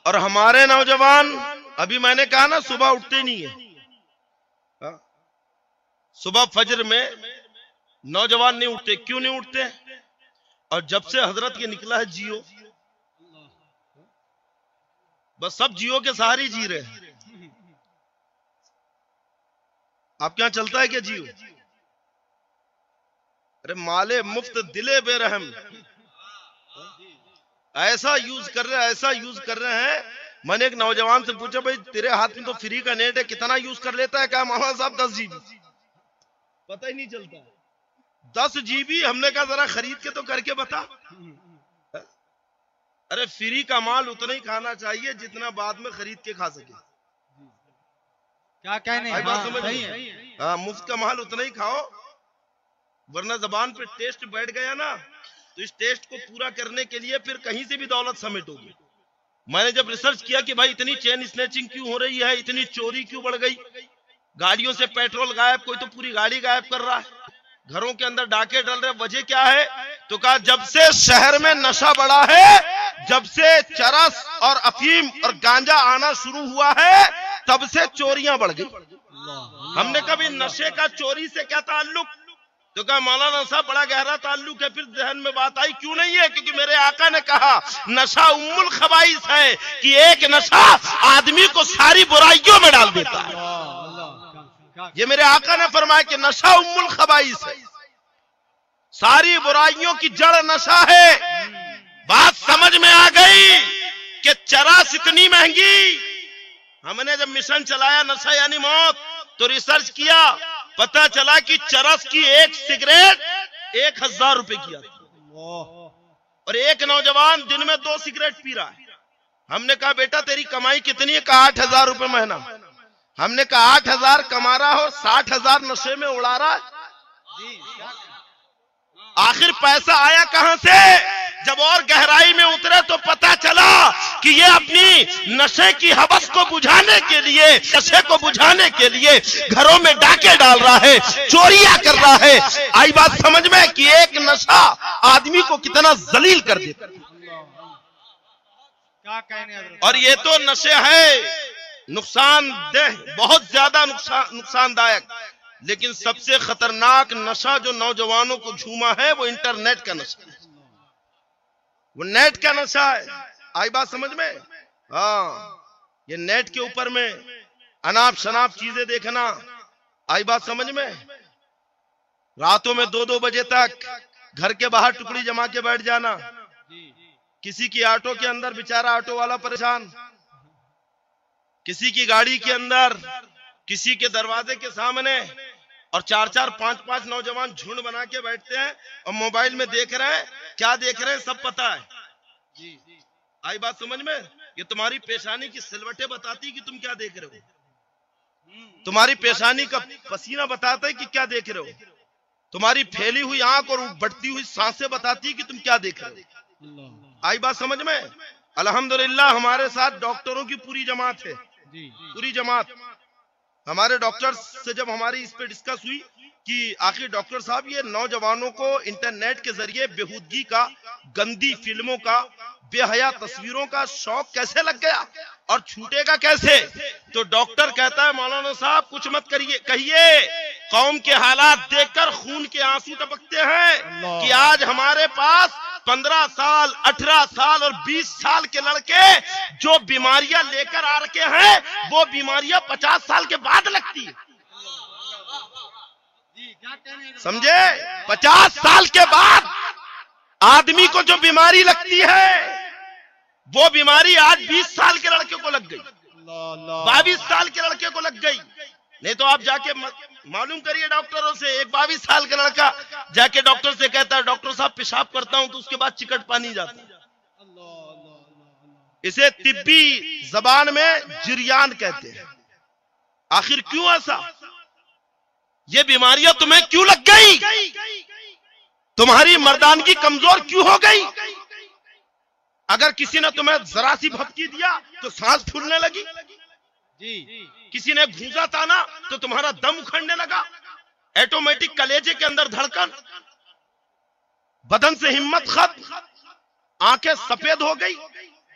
और हमारे नौजवान, अभी मैंने कहा ना सुबह उठते नहीं है, सुबह फजर में नौजवान नहीं उठते। क्यों नहीं उठते? और जब से हजरत के निकला है जियो, बस सब जियो के सहारे ही जी रहे हैं। आपके यहां चलता है क्या जियो? अरे माले मुफ्त दिले बेरहम, ऐसा यूज कर रहे हैं, ऐसा यूज कर रहे हैं। मैंने एक नौजवान से पूछा, भाई तेरे हाथ में तो फ्री का नेट है, कितना यूज कर लेता है? कहा मौलाना साहब 10 GB। पता ही नहीं चलता। 10 GB। हमने कहा जरा खरीद के तो करके बता। अरे फ्री का माल उतना ही खाना चाहिए जितना बाद में खरीद के खा सके। क्या कहने हैं? बात समझ है? हाँ, मुफ्त का माल उतना ही खाओ, वरना जबान पे टेस्ट बैठ गया ना, तो इस टेस्ट को पूरा करने के लिए फिर कहीं से भी दौलत समेटोगे। मैंने जब रिसर्च किया कि भाई इतनी चेन स्नैचिंग क्यों हो रही है, इतनी चोरी क्यों बढ़ गई, गाड़ियों से पेट्रोल गायब, कोई तो पूरी गाड़ी गायब कर रहा है, घरों के अंदर डाके डल रहे, वजह क्या है? तो कहा जब से शहर में नशा बढ़ा है, जब से चरस और अफीम और गांजा आना शुरू हुआ है, तब से चोरियां बढ़ गई। हमने कभी नशे का चोरी से क्या ताल्लुक? तो कहा मौलाना साहब बड़ा गहरा ताल्लुक है। फिर जहन में बात आई, क्यों नहीं है? क्योंकि मेरे आका ने कहा नशा उम्मुल खबाइस है, कि एक नशा आदमी को सारी बुराइयों में डाल देता है। ये मेरे आका ने फरमाया कि नशा उम्मुल खबाइस है, सारी बुराइयों की जड़ नशा है। बात समझ में आ गई कि चरस इतनी महंगी। हमने जब मिशन चलाया नशा यानी मौत, तो रिसर्च किया, पता चला कि चरस की एक सिगरेट 1000 रुपए की आती है, और एक नौजवान दिन में 2 सिगरेट पी रहा है। हमने कहा बेटा तेरी कमाई कितनी है? कहा 8000 रुपए महीना। हमने कहा 8000 कमा रहा हो, 60,000 नशे में उड़ा रहा है, आखिर पैसा आया कहां से? जब और गहराई में उतरे तो पता चला कि ये अपनी नशे की हवस को बुझाने के लिए, नशे को बुझाने के लिए घरों में डाके डाल रहा है, चोरियां कर रहा है। आई बात समझ में कि एक नशा आदमी को कितना जलील कर देता है। क्या कहने? और ये तो नशे है नुकसानदेह, बहुत ज्यादा नुकसानदायक, लेकिन सबसे खतरनाक नशा जो नौजवानों को झूमा है वो इंटरनेट का नशा है, वो नेट का नशा है। आई बात समझ में? हाँ, ये नेट के ऊपर में अनाप शनाप चीजें देखना। आई बात समझ में? रातों में 2-2 बजे तक घर के बाहर टुकड़ी जमा के बैठ जाना, किसी की ऑटो के अंदर बेचारा ऑटो वाला परेशान, किसी की गाड़ी के अंदर, किसी के दरवाजे के सामने, और 4-4, 5-5 नौजवान झुंड बना के बैठते हैं और मोबाइल में देख रहे हैं। क्या देख रहे हैं सब पता है। आई बात समझ में? ये तुम्हारी पेशानी की सिलवटें बताती कि तुम क्या देख रहे हो, तुम्हारी पेशानी का पसीना बताता है कि क्या देख रहे हो, तुम्हारी फैली हुई आंख और बढ़ती हुई सांसें बताती कि तुम क्या देख रहे हो। आई बात समझ में? अल्हम्दुलिल्लाह हमारे साथ डॉक्टरों की पूरी जमात है, पूरी जमात। हमारे डॉक्टर से जब हमारी इस पे डिस्कस हुई कि आखिर डॉक्टर साहब ये नौजवानों को इंटरनेट के जरिए बेहूदगी का, गंदी फिल्मों का, बेहया तस्वीरों का शौक कैसे लग गया और छूटेगा कैसे? तो डॉक्टर कहता है मौलाना साहब कुछ मत कहिए, कौम के हालात देखकर खून के आंसू टपकते हैं कि आज हमारे पास 15 साल, 18 साल और 20 साल के लड़के जो बीमारियां लेकर आ रखे हैं, वो बीमारियां 50 साल के बाद लगती है। समझे? 50 साल के बाद आदमी को जो बीमारी लगती है, वो बीमारी आज 20 साल के लड़के को लग गई, 22 साल के लड़के को लग गई। नहीं तो आप जाके मालूम करिए डॉक्टरों से, एक 22 साल का लड़का जाके डॉक्टर से कहता है डॉक्टर साहब पेशाब करता हूं तो उसके बाद चिकट पानी जाता है। इसे तिब्बी जबान में जिरियान कहते हैं। आखिर क्यों ऐसा? ये बीमारियां तुम्हें क्यों लग गई? तुम्हारी मर्दानगी कमजोर क्यों हो गई? अगर किसी ने तुम्हें जरा सी भपकी दिया तो सांस फूलने लगी, किसी ने घूंसा ताना तो तुम्हारा दम उखड़ने लगा, ऑटोमेटिक कलेजे के अंदर धड़कन, बदन से हिम्मत खत्म, आंखें सफेद हो गई,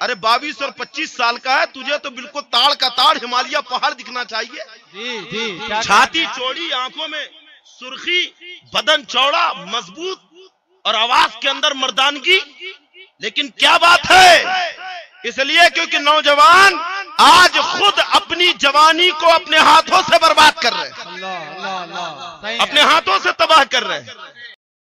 अरे 22 और 25 साल का है, तुझे तो बिल्कुल ताड़ का ताड़ हिमालय पहाड़ दिखना चाहिए। जी जी। छाती चौड़ी, आंखों में सुर्खी, बदन चौड़ा मजबूत और आवाज के अंदर मर्दानगी। लेकिन क्या बात है, इसलिए क्योंकि नौजवान आज खुद अपनी जवानी को अपने हाथों से बर्बाद कर रहे हैं, अल्लाह अल्लाह अल्लाह, सही है। अपने हाथों से तबाह कर रहे हैं।